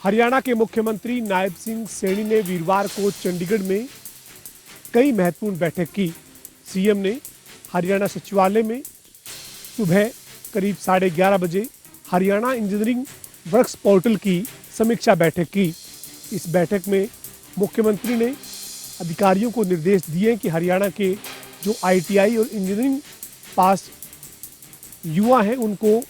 हरियाणा के मुख्यमंत्री नायब सिंह सैनी ने वीरवार को चंडीगढ़ में कई महत्वपूर्ण बैठक की। सीएम ने हरियाणा सचिवालय में सुबह करीब 11:30 बजे हरियाणा इंजीनियरिंग वर्क्स पोर्टल की समीक्षा बैठक की। इस बैठक में मुख्यमंत्री ने अधिकारियों को निर्देश दिए कि हरियाणा के जो आईटीआई और इंजीनियरिंग पास युवा हैं उनको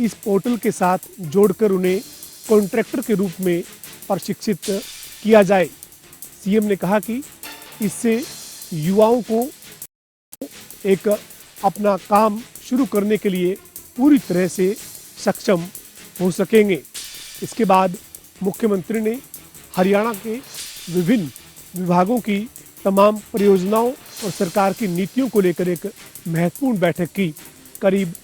इस पोर्टल के साथ जोड़कर उन्हें कॉन्ट्रैक्टर के रूप में प्रशिक्षित किया जाए। सीएम ने कहा कि इससे युवाओं को एक अपना काम शुरू करने के लिए पूरी तरह से सक्षम हो सकेंगे। इसके बाद मुख्यमंत्री ने हरियाणा के विभिन्न विभागों की तमाम परियोजनाओं और सरकार की नीतियों को लेकर एक महत्वपूर्ण बैठक की। करीब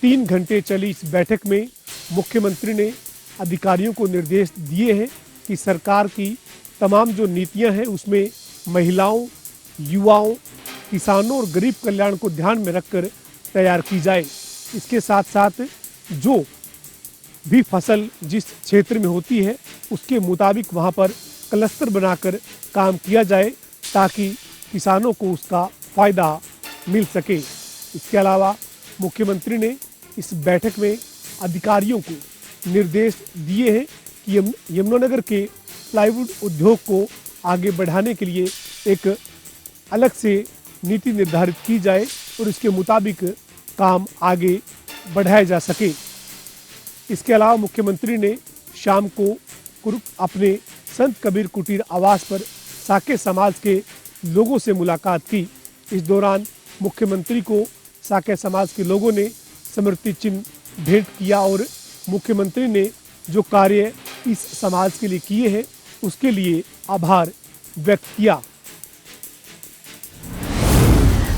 3 घंटे चली इस बैठक में मुख्यमंत्री ने अधिकारियों को निर्देश दिए हैं कि सरकार की तमाम जो नीतियां हैं उसमें महिलाओं, युवाओं, किसानों और गरीब कल्याण को ध्यान में रखकर तैयार की जाए। इसके साथ साथ जो भी फसल जिस क्षेत्र में होती है उसके मुताबिक वहाँ पर क्लस्टर बनाकर काम किया जाए ताकि किसानों को उसका फ़ायदा मिल सके। इसके अलावा मुख्यमंत्री ने इस बैठक में अधिकारियों को निर्देश दिए हैं कि यमुनानगर के प्लाईवुड उद्योग को आगे बढ़ाने के लिए एक अलग से नीति निर्धारित की जाए और इसके मुताबिक काम आगे बढ़ाया जा सके। इसके अलावा मुख्यमंत्री ने शाम को अपने संत कबीर कुटीर आवास पर साके समाज के लोगों से मुलाकात की। इस दौरान मुख्यमंत्री को साके समाज के लोगों ने स्मृति चिन्ह भेंट किया और मुख्यमंत्री ने जो कार्य इस समाज के लिए किए हैं उसके लिए आभार व्यक्त किया।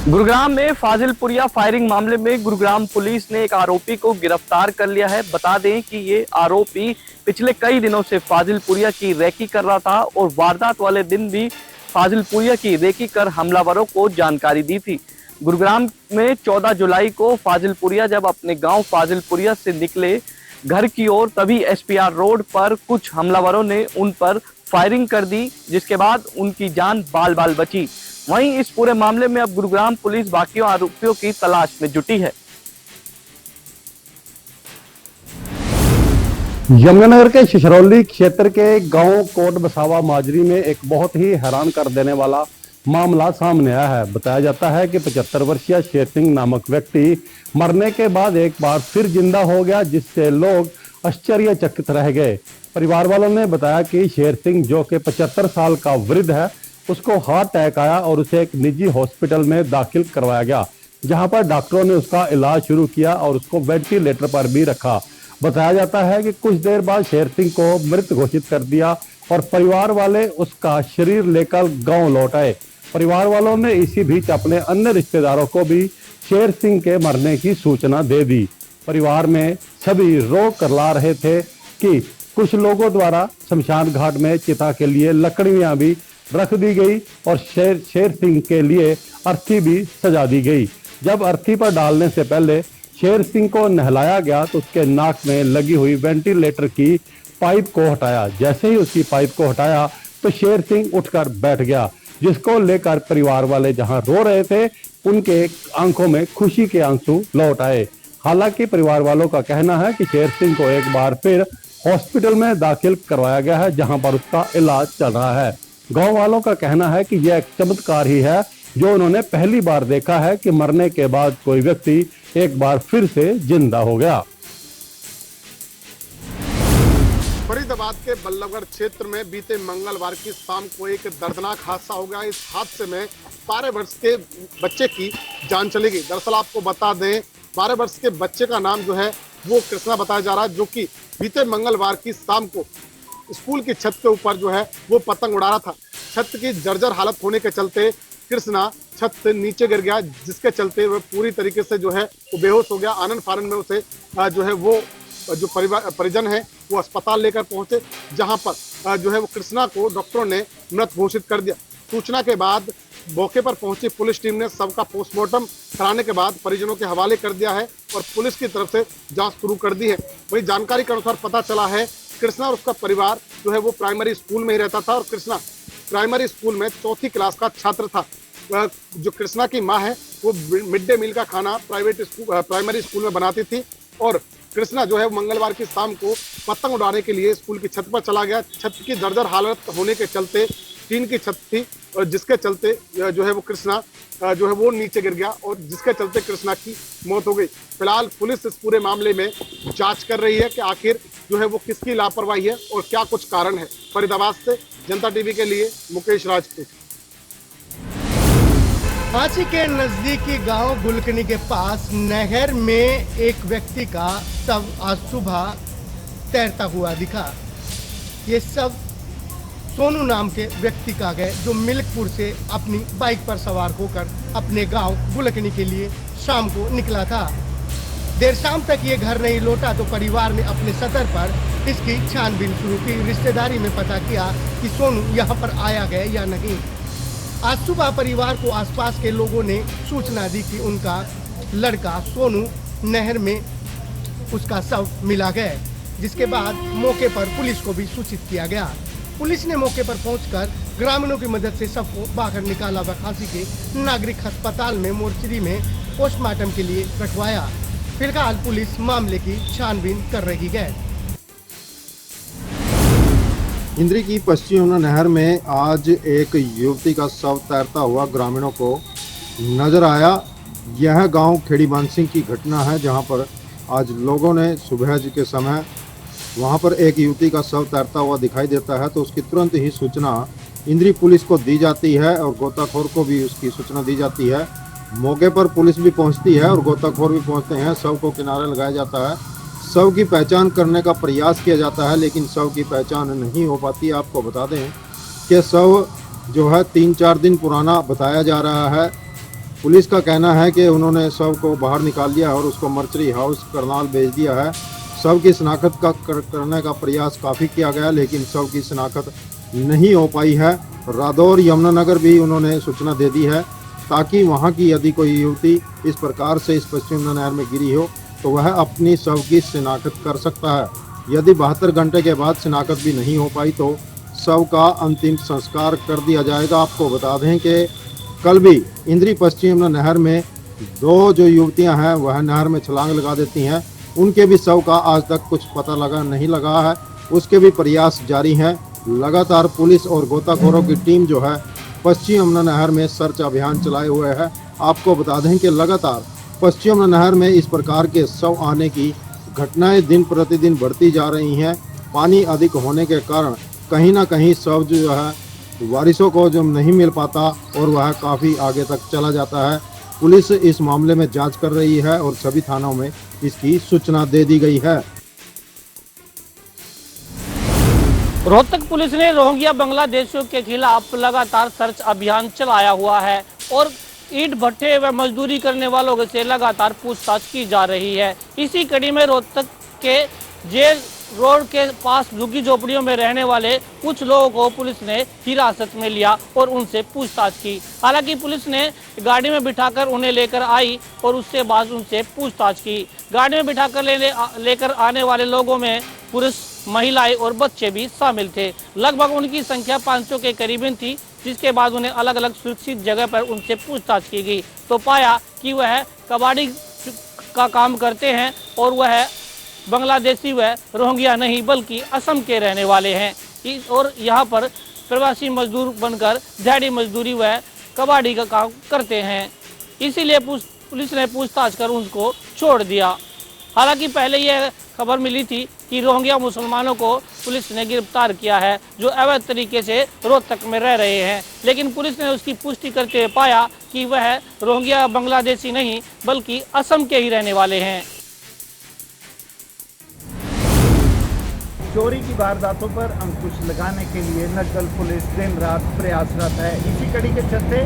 गुरुग्राम में फाजिलपुरिया फायरिंग मामले में गुरुग्राम पुलिस ने एक आरोपी को गिरफ्तार कर लिया है। बता दें कि ये आरोपी पिछले कई दिनों से फाजिलपुरिया की रेकी कर रहा था और वारदात वाले दिन भी फाजिलपुरिया की रेकी कर हमलावरों को जानकारी दी थी। गुरुग्राम में 14 जुलाई को फाजिलपुरिया जब अपने गांव फाजिलपुरिया से निकले घर की ओर तभी एसपीआर रोड पर कुछ हमलावरों ने उन पर फायरिंग कर दी, जिसके बाद उनकी जान बाल बाल बची। वहीं इस पूरे मामले में अब गुरुग्राम पुलिस बाकी आरोपियों की तलाश में जुटी है। यमुनानगर के शिशरौली क्षेत्र के गांव कोट बसावा माजरी में एक बहुत ही हैरान कर देने वाला मामला सामने आया है। बताया जाता है कि 75 वर्षीय शेर सिंह नामक व्यक्ति मरने के बाद एक बार फिर जिंदा हो गया, जिससे लोग आश्चर्यचकित रह गए। परिवार वालों ने बताया कि शेर सिंह जो कि 75 साल का वृद्ध है, उसको हार्ट अटैक आया और उसे एक निजी हॉस्पिटल में दाखिल करवाया गया, जहां पर डॉक्टरों ने उसका इलाज शुरू किया और उसको वेंटिलेटर पर भी रखा। बताया जाता है कि कुछ देर बाद शेर सिंह को मृत घोषित कर दिया और परिवार वाले उसका शरीर लेकर गांव लौट आए। परिवार वालों ने इसी बीच अपने अन्य रिश्तेदारों को भी शेर सिंह के मरने की सूचना दे दी। परिवार में सभी रो करला रहे थे कि कुछ लोगों द्वारा शमशान घाट में चिता के लिए लकड़ियां भी रख दी गई और शेर सिंह के लिए अर्थी भी सजा दी गई। जब अर्थी पर डालने से पहले शेर सिंह को नहलाया गया तो उसके नाक में लगी हुई वेंटिलेटर की पाइप को हटाया। जैसे ही उसकी पाइप को हटाया तो शेर सिंह उठकर बैठ गया, जिसको लेकर परिवार वाले जहां रो रहे थे उनके आंखों में खुशी के आंसू लौट आए। हालांकि परिवार वालों का कहना है कि शेर सिंह को एक बार फिर हॉस्पिटल में दाखिल करवाया गया है, जहां पर उसका इलाज चल रहा है। गांव वालों का कहना है कि यह एक चमत्कार ही है जो उन्होंने पहली बार देखा है कि मरने के बाद कोई व्यक्ति एक बार फिर से जिंदा हो गया। फरीदाबाद के बल्लभगढ़ क्षेत्र में बीते मंगलवार की शाम को एक दर्दनाक हादसा हो गया। इस हादसे में 12 वर्ष के बच्चे की जान चली गई। दरअसल आपको बता दें 12 वर्ष के बच्चे का नाम जो है वो कृष्णा बताया जा रहा है, जो कि बीते मंगलवार की शाम को स्कूल की छत के ऊपर जो है वो पतंग उड़ा रहा था। छत की जर्जर हालत होने के चलते कृष्णा छत से नीचे गिर गया, जिसके चलते वह पूरी तरीके से जो है वो बेहोश हो गया। आनंद फानन में उसे जो है वो जो परिजन है वो अस्पताल लेकर पहुंचे, जहां पर जो है वो कृष्णा को डॉक्टरों ने मृत घोषित कर दिया। सूचना के बाद मौके पर पहुंची पुलिस टीम ने शव का पोस्टमार्टम कराने के बाद परिजनों के हवाले कर दिया है और पुलिस की तरफ से जांच शुरू कर दी है। वही जानकारी के अनुसार पता चला है कृष्णा और उसका परिवार जो है वो प्राइमरी स्कूल में ही रहता था और कृष्णा प्राइमरी स्कूल में 4th क्लास का छात्र था। जो कृष्णा की माँ है वो मिड डे मील का खाना प्राइमरी स्कूल में बनाती थी और कृष्णा जो है मंगलवार की शाम को पतंग उड़ाने के लिए स्कूल की छत पर चला गया। छत की जर्जर हालत होने के चलते, टीन की छत थी और जिसके चलते जो है वो कृष्णा जो है वो नीचे गिर गया और जिसके चलते कृष्णा की मौत हो गई। फिलहाल पुलिस इस पूरे मामले में जांच कर रही है कि आखिर जो है वो किसकी लापरवाही है और क्या कुछ कारण है। फरीदाबाद से जनता टीवी के लिए मुकेश राजपूत। रांची के नजदीकी गांव गुलकनी के पास नहर में एक व्यक्ति का शव आज सुबह तैरता हुआ दिखा। ये शव सोनू नाम के व्यक्ति का है जो मिल्कपुर से अपनी बाइक पर सवार होकर अपने गांव गुलकनी के लिए शाम को निकला था। देर शाम तक ये घर नहीं लौटा तो परिवार ने अपने सतर पर इसकी छानबीन शुरू की। रिश्तेदारी में पता किया कि सोनू यहाँ पर आया है या नहीं। आज सुबह परिवार को आसपास के लोगों ने सूचना दी कि उनका लड़का सोनू नहर में उसका शव मिला गया, जिसके बाद मौके पर पुलिस को भी सूचित किया गया। पुलिस ने मौके पर पहुंचकर ग्रामीणों की मदद से शव को बाहर निकाला व खांसी के नागरिक अस्पताल में मोर्चरी में पोस्टमार्टम के लिए रखवाया। फिलहाल पुलिस मामले की छानबीन कर रही है। इंद्री की पश्चिम यमुना नहर में आज एक युवती का शव तैरता हुआ ग्रामीणों को नजर आया। यह गांव खेड़ी मानसिंह की घटना है, जहां पर आज लोगों ने सुबह के समय वहां पर एक युवती का शव तैरता हुआ दिखाई देता है तो उसकी तुरंत ही सूचना इंद्री पुलिस को दी जाती है और गोताखोर को भी उसकी सूचना दी जाती है। मौके पर पुलिस भी पहुंचती है और गोताखोर भी पहुंचते हैं। शव को किनारे लगाया जाता है, शव की पहचान करने का प्रयास किया जाता है, लेकिन शव की पहचान नहीं हो पाती। आपको बता दें कि शव जो है 3-4 दिन पुराना बताया जा रहा है। पुलिस का कहना है कि उन्होंने शव को बाहर निकाल लिया और उसको मर्चरी हाउस करनाल भेज दिया है। शव की शिनाख्त करने का प्रयास काफ़ी किया गया, लेकिन शव की शिनाख्त नहीं हो पाई है। रादौर यमुनानगर भी उन्होंने सूचना दे दी है ताकि वहां की यदि कोई युवती इस प्रकार से इस पश्चिम यमुना नहर में गिरी हो तो वह अपनी शव की शिनाख्त कर सकता है। यदि 72 घंटे के बाद शिनाख्त भी नहीं हो पाई तो शव का अंतिम संस्कार कर दिया जाएगा। आपको बता दें कि कल भी इंद्री पश्चिम यमुना नहर में 2 जो युवतियां हैं वह नहर में छलांग लगा देती हैं। उनके भी शव का आज तक कुछ पता नहीं लगा है, उसके भी प्रयास जारी हैं। लगातार पुलिस और गोताखोरों की टीम जो है पश्चिम यमुना नहर में सर्च अभियान चलाए हुए है। आपको बता दें कि लगातार पश्चिम यमुना नहर में इस प्रकार के शव आने की घटनाएं दिन प्रतिदिन बढ़ती जा रही हैं। पानी अधिक होने के कारण कहीं ना कहीं शव जो है वारिसों को जो नहीं मिल पाता और वह काफ़ी आगे तक चला जाता है। पुलिस इस मामले में जांच कर रही है और सभी थानों में इसकी सूचना दे दी गई है। रोहतक पुलिस ने रोहिंग्या बांग्लादेशियों के खिलाफ लगातार सर्च अभियान चलाया हुआ है और ईंट भट्टे व मजदूरी करने वालों से लगातार पूछताछ की जा रही है। इसी कड़ी में रोहतक के जेल रोड के पास झुग्गी झोपड़ियों में रहने वाले कुछ लोगों को पुलिस ने हिरासत में लिया और उनसे पूछताछ की। हालांकि पुलिस ने गाड़ी में बिठाकर उन्हें लेकर आई और उसके बाद उनसे पूछताछ की। गाड़ी में बिठाकर लेकर आने वाले लोगों में पुरुष, महिलाएं और बच्चे भी शामिल थे। लगभग उनकी संख्या 500 के करीबन थी, जिसके बाद उन्हें अलग अलग सुरक्षित जगह पर उनसे पूछताछ की गई तो पाया कि वह कबाड़ी का काम करते हैं और वह बांग्लादेशी व रोहिंग्या नहीं बल्कि असम के रहने वाले हैं और यहाँ पर प्रवासी मजदूर बनकर दिहाड़ी मजदूरी व कबाड़ी का काम करते हैं। इसीलिए पुलिस ने पूछताछ कर उनको छोड़ दिया। हालांकि पहले यह खबर मिली थी कि रोहिंग्या मुसलमानों को पुलिस ने गिरफ्तार किया है जो अवैध तरीके से रोहतक में रह रहे हैं, लेकिन पुलिस ने उसकी पुष्टि करते हुए पाया कि वह रोहिंग्या बांग्लादेशी नहीं बल्कि असम के ही रहने वाले हैं। चोरी की वारदातों पर अंकुश लगाने के लिए नक्सल पुलिस दिन रात प्रयासरत है। इसी कड़ी के चलते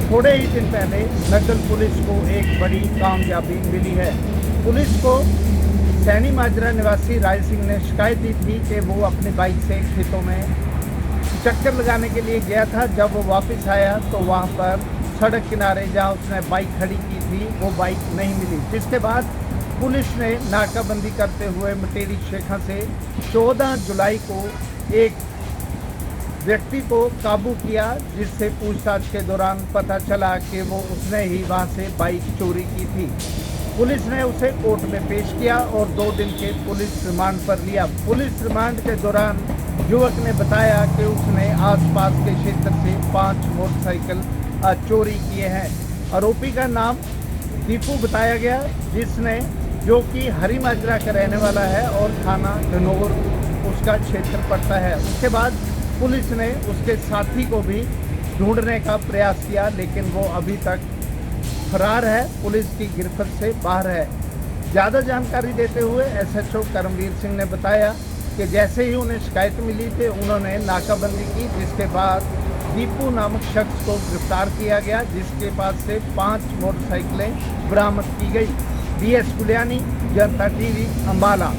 थोड़े ही दिन पहले नक्सल पुलिस को एक बड़ी कामयाबी मिली है। पुलिस को सैनी माजरा निवासी राय सिंह ने शिकायत दी थी कि वो अपनी बाइक से खेतों में चक्कर लगाने के लिए गया था। जब वो वापस आया तो वहाँ पर सड़क किनारे जहाँ उसने बाइक खड़ी की थी वो बाइक नहीं मिली, जिसके बाद पुलिस ने नाकाबंदी करते हुए मटेरी शेखा से 14 जुलाई को एक व्यक्ति को काबू किया, जिससे पूछताछ के दौरान पता चला कि वो उसने ही वहां से बाइक चोरी की थी। पुलिस ने उसे कोर्ट में पेश किया और 2 दिन के पुलिस रिमांड पर लिया। पुलिस रिमांड के दौरान युवक ने बताया कि उसने आसपास के क्षेत्र से 5 मोटरसाइकिल चोरी किए हैं। आरोपी का नाम दीपू बताया गया, जो कि हरी माजरा का रहने वाला है और थाना धनौर उसका क्षेत्र पड़ता है। उसके बाद पुलिस ने उसके साथी को भी ढूंढने का प्रयास किया, लेकिन वो अभी तक फरार है, पुलिस की गिरफ्त से बाहर है। ज़्यादा जानकारी देते हुए SHO करमवीर सिंह ने बताया कि जैसे ही उन्हें शिकायत मिली थी, उन्होंने नाकाबंदी की, जिसके बाद दीपू नामक शख्स को गिरफ्तार किया गया, जिसके पास से 5 मोटरसाइकिलें बरामद की गई। DS गुलियानी, जनता TV, अम्बाला।